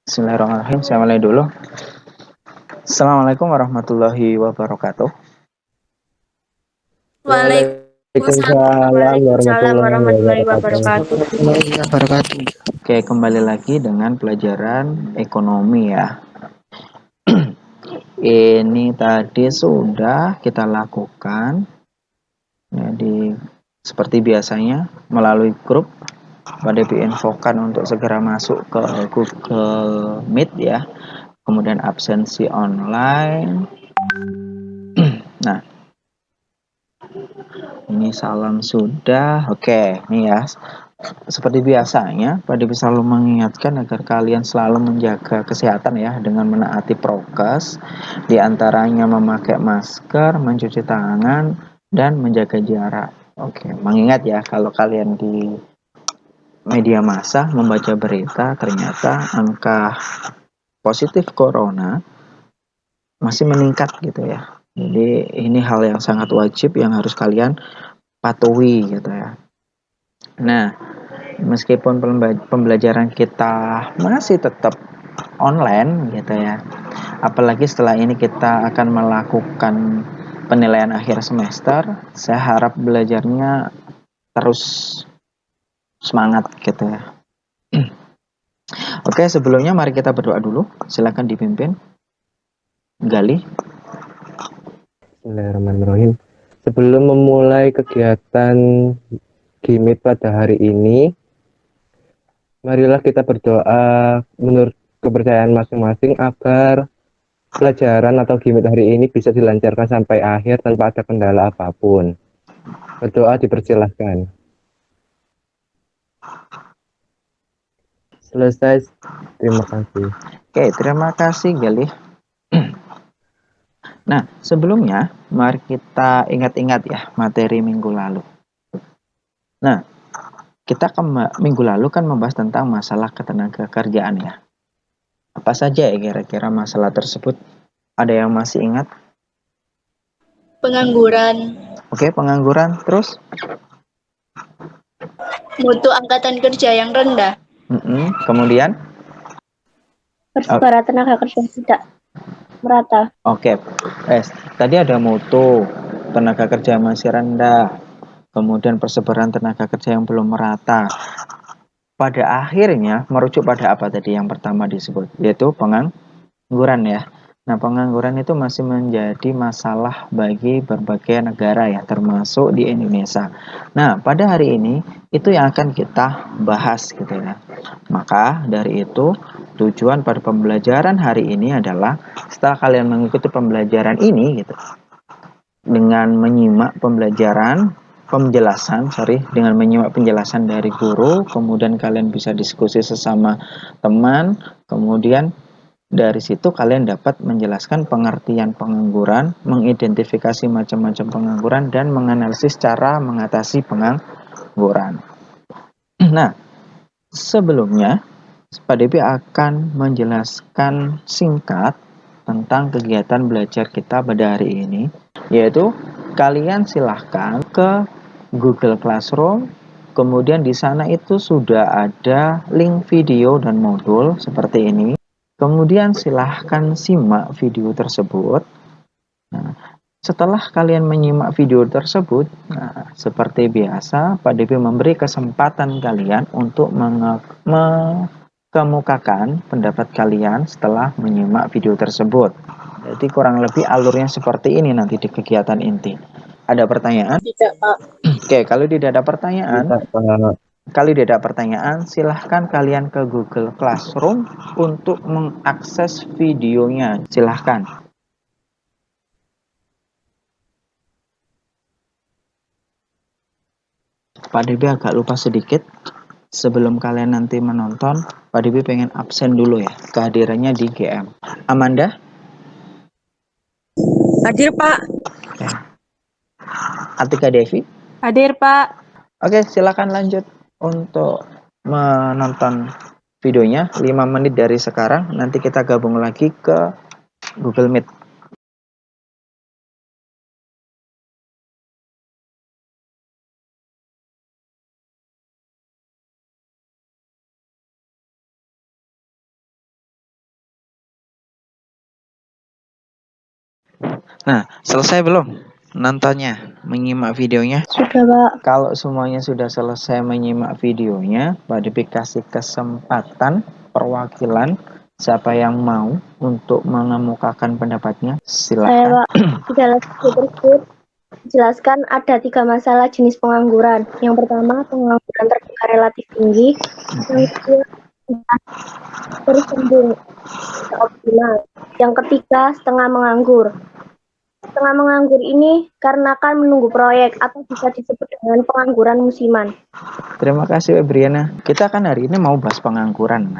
Bismillahirrahmanirrahim. Saya mulai dulu. Assalamualaikum warahmatullahi wabarakatuh. Waalaikumsalam warahmatullahi wabarakatuh. Oke, kembali lagi dengan pelajaran ekonomi ya. Ini tadi sudah kita lakukan. Jadi seperti biasanya melalui grup pada diinfokan untuk segera masuk ke Google Meet ya. Kemudian absensi online. Nah, ini salam sudah. Oke, ini ya. Seperti biasanya, Pak Devi selalu mengingatkan agar kalian selalu menjaga kesehatan ya dengan menaati prokes, diantaranya memakai masker, mencuci tangan, dan menjaga jarak. Oke, mengingat ya kalau kalian di media massa membaca berita ternyata angka positif corona masih meningkat gitu ya. Jadi ini hal yang sangat wajib yang harus kalian patuhi gitu ya. Nah, meskipun pembelajaran kita masih tetap online gitu ya, apalagi setelah ini kita akan melakukan penilaian akhir semester, saya harap belajarnya terus semangat gitu ya. Oke, sebelumnya mari kita berdoa dulu. Silakan dipimpin Gali. Bismillahirrahmanirrahim. Sebelum memulai kegiatan GIMIT pada hari ini, marilah kita berdoa menurut kepercayaan masing-masing agar pelajaran atau GIMIT hari ini bisa dilancarkan sampai akhir tanpa ada kendala apapun. Berdoa dipersilahkan. Selesai. Terima kasih. Oke, terima kasih Gali. Nah, sebelumnya mari kita ingat-ingat ya materi minggu lalu. Nah, kita minggu lalu kan membahas tentang masalah ketenaga kerjaan ya. Apa saja ya kira-kira masalah tersebut? Ada yang masih ingat? Pengangguran, Oke, pengangguran. Terus? mutu angkatan kerja yang rendah, Kemudian? persebaran tenaga kerja tidak merata. Oke, tadi ada mutu, tenaga kerja masih rendah, kemudian persebaran tenaga kerja yang belum merata. Pada akhirnya merujuk pada apa tadi yang pertama disebut, yaitu pengangguran ya. Nah, pengangguran itu masih menjadi masalah bagi berbagai negara ya, termasuk di Indonesia. Nah, pada hari ini itu yang akan kita bahas gitu ya. Maka dari itu, tujuan pada pembelajaran hari ini adalah setelah kalian mengikuti pembelajaran ini gitu, dengan menyimak dengan menyimak penjelasan dari guru, kemudian kalian bisa diskusi sesama teman, kemudian dari situ kalian dapat menjelaskan pengertian pengangguran, mengidentifikasi macam-macam pengangguran, dan menganalisis cara mengatasi pengangguran. Nah, sebelumnya Pak Devi akan menjelaskan singkat tentang kegiatan belajar kita pada hari ini, yaitu kalian silahkan ke Google Classroom, kemudian di sana itu sudah ada link video dan modul seperti ini. Kemudian silahkan simak video tersebut. Nah, setelah kalian menyimak video tersebut, seperti biasa, Pak Devi memberi kesempatan kalian untuk mengemukakan pendapat kalian setelah menyimak video tersebut. Jadi kurang lebih alurnya seperti ini nanti di kegiatan inti. Ada pertanyaan? Tidak, Pak. Oke, kalau tidak ada pertanyaan, Bisa, Pak. Kali tidak pertanyaan, silahkan kalian ke Google Classroom untuk mengakses videonya. Silahkan. Pak Debi agak lupa sedikit. Sebelum kalian nanti menonton, Pak Debi pengen absen dulu ya, kehadirannya di GM. Amanda? Hadir, Pak. Oke. Atika Devi? Hadir, Pak. Oke, silakan lanjut untuk menonton videonya 5 menit dari sekarang. Nanti kita gabung lagi ke Google Meet. Nah, selesai belum nontonnya, menyimak videonya? Sudah, Pak. Kalau semuanya sudah selesai menyimak videonya, Pak Devi kasih kesempatan perwakilan siapa yang mau untuk mengemukakan pendapatnya. Saya, Silahkan. Pak. Di dalam video tersebut dijelaskan ada 3 masalah jenis pengangguran. Yang pertama, pengangguran terbuka relatif tinggi. Yang kedua, tersembung tidak optimal. Yang ketiga, setengah menganggur. Setengah menganggur ini karena akan menunggu proyek atau bisa disebut dengan pengangguran musiman. Terima kasih Ebriana. Kita kan hari ini mau bahas pengangguran.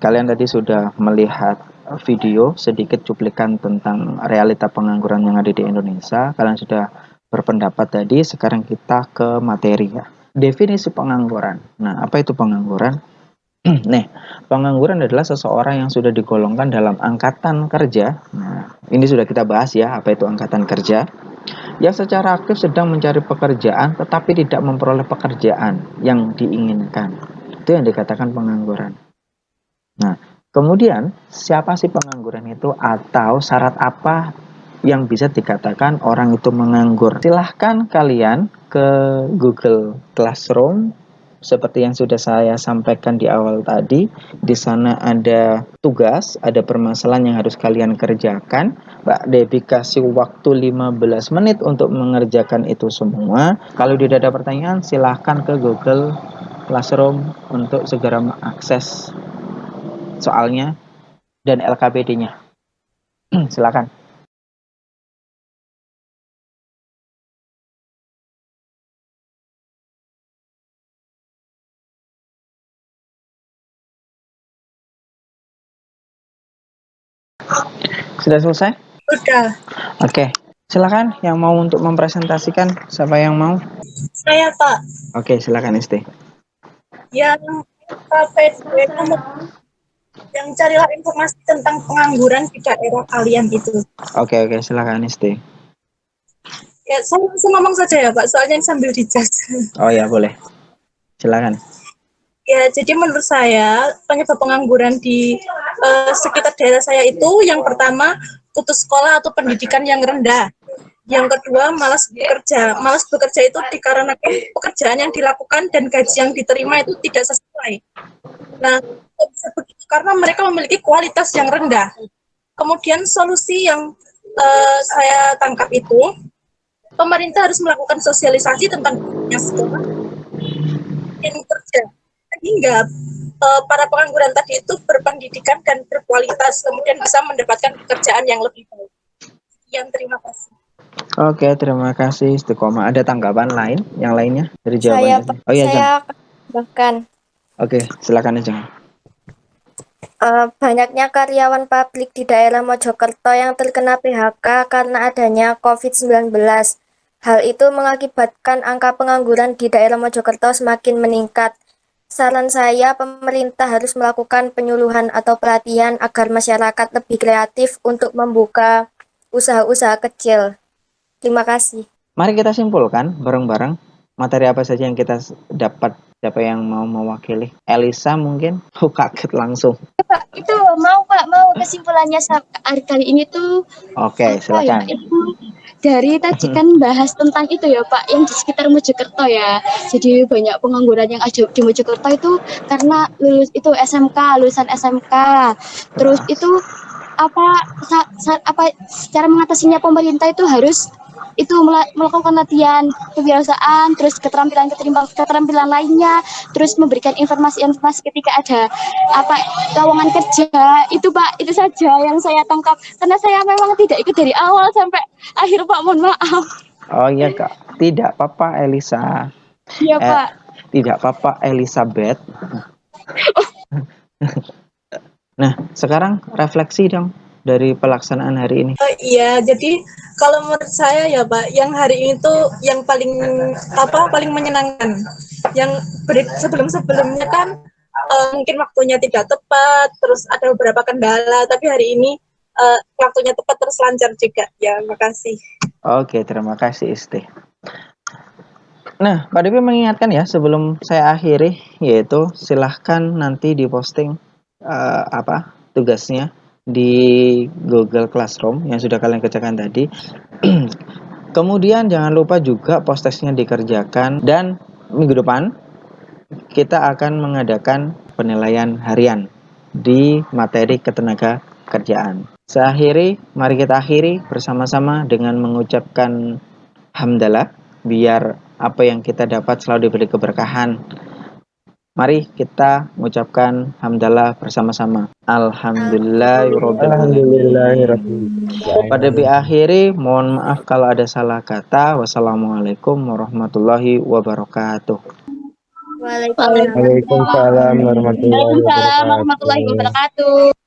Kalian tadi sudah melihat video sedikit cuplikan tentang realita pengangguran yang ada di Indonesia. Kalian sudah berpendapat tadi, sekarang kita ke materi ya. Definisi pengangguran. Nah, apa itu pengangguran? Nih, pengangguran adalah seseorang yang sudah digolongkan dalam angkatan kerja. Nah, ini sudah kita bahas ya, apa itu angkatan kerja. Yang secara aktif sedang mencari pekerjaan tetapi tidak memperoleh pekerjaan yang diinginkan. Itu yang dikatakan pengangguran. Nah, kemudian siapa sih pengangguran itu atau syarat apa yang bisa dikatakan orang itu menganggur? Silahkan kalian ke Google Classroom seperti yang sudah saya sampaikan di awal tadi. Di sana ada tugas, ada permasalahan yang harus kalian kerjakan. Mbak Debbie kasih waktu 15 menit untuk mengerjakan itu semua. Kalau tidak ada pertanyaan, silahkan ke Google Classroom untuk segera mengakses soalnya dan LKPD-nya. Silakan. Sudah selesai? Sudah. Oke. Silakan yang mau untuk mempresentasikan, siapa yang mau? Saya, Pak. Oke, silakan Isti. Yang yang carilah informasi tentang pengangguran di daerah kalian itu. Oke, silakan Isti. Ya, saya langsung ngomong saja ya, Pak, soalnya sambil dicas. Oh ya, boleh. Silakan. Ya, jadi menurut saya penyebab pengangguran di sekitar daerah saya itu yang pertama putus sekolah atau pendidikan yang rendah. Yang kedua malas bekerja. Malas bekerja itu dikarenakan pekerjaan yang dilakukan dan gaji yang diterima itu tidak sesuai. Nah, bisa begitu karena mereka memiliki kualitas yang rendah. Kemudian solusi yang saya tangkap itu, pemerintah harus melakukan sosialisasi tentang sekolah dan kerja sehingga para pengangguran tadi itu berpendidikan dan berkualitas, kemudian bisa mendapatkan pekerjaan yang lebih baik. Yang terima kasih. Oke, terima kasih Istiqomah. Ada tanggapan lain yang lainnya dari Saya jawabannya? Oh iya, Jang. bahkan Oke, silakan ya, Jang. banyaknya karyawan pabrik di daerah Mojokerto yang terkena PHK karena adanya COVID-19. Hal itu mengakibatkan angka pengangguran di daerah Mojokerto semakin meningkat. Saran saya, pemerintah harus melakukan penyuluhan atau pelatihan agar masyarakat lebih kreatif untuk membuka usaha-usaha kecil. Terima kasih. Mari kita simpulkan bareng-bareng materi apa saja yang kita dapat. Siapa yang mau mewakili? Elisa mungkin? Oh, kaget langsung. Pak, itu mau kesimpulannya hari kali ini tuh Oke, apa ya? silakan. Itu dari tadi kan bahas tentang itu ya Pak, yang di sekitar Mojokerto ya. Jadi banyak pengangguran yang ada di Mojokerto itu karena lulusan SMK. Terus itu apa cara mengatasinya pemerintah itu harus itu melakukan latihan kewirausahaan, terus keterampilan lainnya, terus memberikan informasi-informasi ketika ada lowongan kerja. Itu Pak, itu saja yang saya tangkap karena saya memang tidak ikut dari awal sampai akhir Pak, mohon maaf. Oh iya Kak, tidak apa-apa Elisa. Iya Pak. Tidak apa-apa Elizabeth. Nah, sekarang refleksi dong dari pelaksanaan hari ini. Iya, jadi kalau menurut saya ya Pak, yang hari ini tuh yang paling menyenangkan. Yang sebelum-sebelumnya kan mungkin waktunya tidak tepat, terus ada beberapa kendala, tapi hari ini waktunya tepat terus lancar juga. Ya, makasih. Oke, terima kasih Isti. Nah, Pak Devi mengingatkan ya sebelum saya akhiri, yaitu silahkan nanti diposting tugasnya di Google Classroom yang sudah kalian kerjakan tadi. Kemudian jangan lupa juga post testnya dikerjakan, dan minggu depan kita akan mengadakan penilaian harian di materi ketenaga kerjaan. Mari kita akhiri bersama-sama dengan mengucapkan hamdalah, biar apa yang kita dapat selalu diberi keberkahan. Mari kita mengucapkan hamdalah bersama-sama. Alhamdulillahirrahmanirrahim. Pada diakhiri, mohon maaf kalau ada salah kata. Wassalamualaikum warahmatullahi wabarakatuh. Waalaikumsalam warahmatullahi Waalaikumsalam warahmatullahi wabarakatuh. wabarakatuh.